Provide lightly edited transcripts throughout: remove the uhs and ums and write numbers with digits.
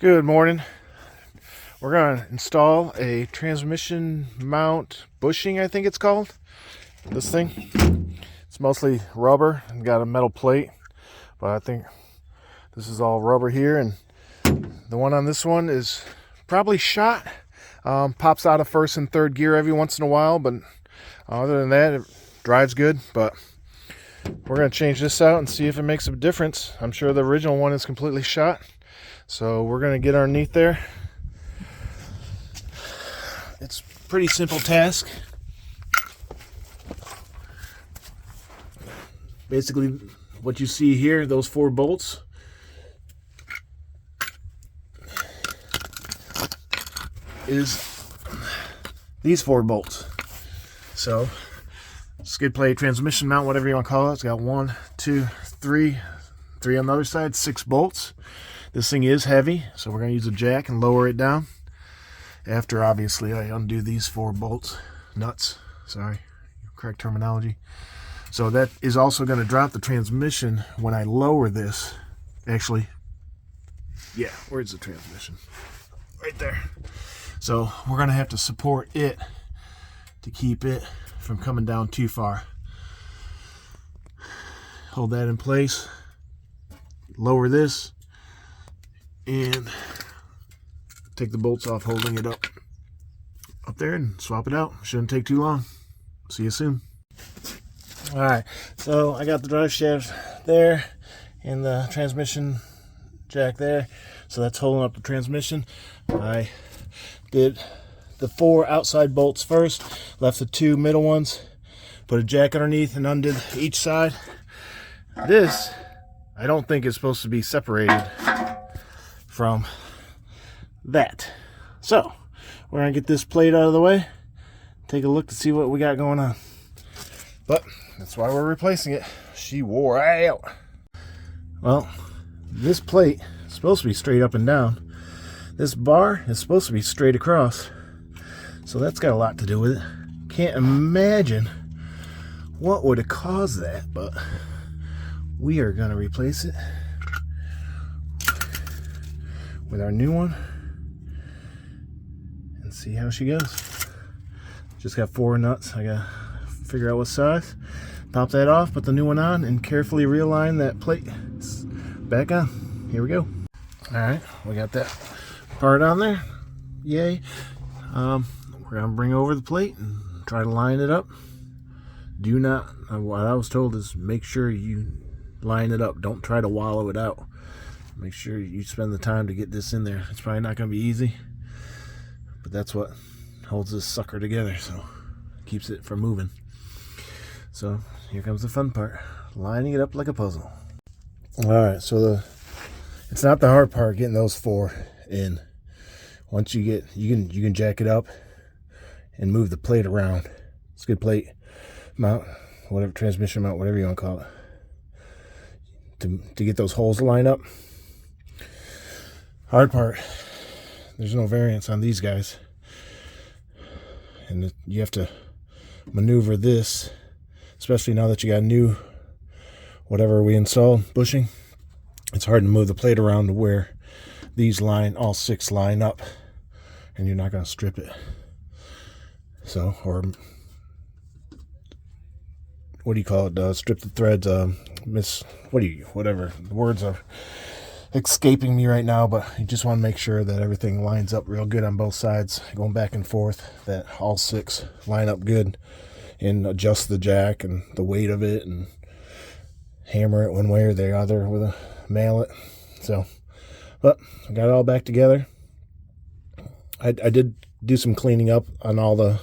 Good morning. We're going to install a transmission mount bushing, I think it's called. This thing. It's mostly rubber and got a metal plate, but I think this is all rubber here, and the one on this one is probably shot. Pops out of first and third gear every once in a while, but other than that, it drives good. But we're going to change this out and see if it makes a difference. I'm sure the original one is completely shot. So we're going to get underneath there. It's a pretty simple task. Basically, what you see here, those 4 bolts, is these 4 bolts. So, skid plate, transmission mount, whatever you want to call it. It's got 1, 2, 3 on the other side, 6 bolts. This thing is heavy, so we're going to use a jack and lower it down. After, obviously, I undo these 4 bolts. Nuts. Sorry. Correct terminology. So that is also going to drop the transmission when I lower this. Actually, yeah, where's the transmission? Right there. So we're going to have to support it to keep it from coming down too far. Hold that in place. Lower this. And take the bolts off, holding it up there, and swap it out. Shouldn't take too long. See you soon. Alright, so I got the drive shaft there and the transmission jack there. So that's holding up the transmission. I did the 4 outside bolts first, left the 2 middle ones, put a jack underneath and undid each side. This, I don't think is supposed to be separated from that. So we're gonna get this plate out of the way, take a look to see what we got going on. But that's why we're replacing it. She wore out. Well, this plate is supposed to be straight up and down. This bar is supposed to be straight across. So that's got a lot to do with it. Can't imagine what would have caused that, but we are gonna replace it with our new one and see how she goes. Just got 4 nuts. I gotta figure out what size. Pop that off, put the new one on, and carefully realign that plate back on. Here we go. Alright, we got that part on there. Yay. We're gonna bring over the plate and try to line it up. Do not, what I was told is make sure you line it up. Don't try to wallow it out. Make sure you spend the time to get this in there. It's probably not going to be easy, but that's what holds this sucker together, so keeps it from moving. So here comes the fun part, lining it up like a puzzle. Alright, so it's not the hard part getting those 4 in. Once you get, you can jack it up and move the plate around. Skid plate, mount, whatever, transmission mount, whatever you want to call it, to get those holes to line up. Hard part, there's no variance on these guys, and you have to maneuver this, especially now that you got new whatever we installed bushing. It's hard to move the plate around to where these all 6 line up, and you're not going to strip it. So, or what do you call it? Strip the threads. Whatever the words are escaping me right now, but you just want to make sure that everything lines up real good on both sides, going back and forth, that all 6 line up good, and adjust the jack and the weight of it and hammer it one way or the other with a mallet. So, but I got it all back together. I did do some cleaning up on all the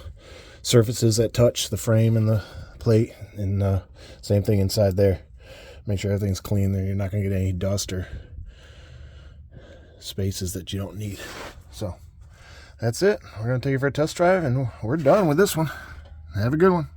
surfaces that touch the frame and the plate, and same thing inside there. Make sure everything's clean there. You're not going to get any dust or spaces that you don't need. So that's it. We're going to take it for a test drive, and we're done with this one. Have a good one.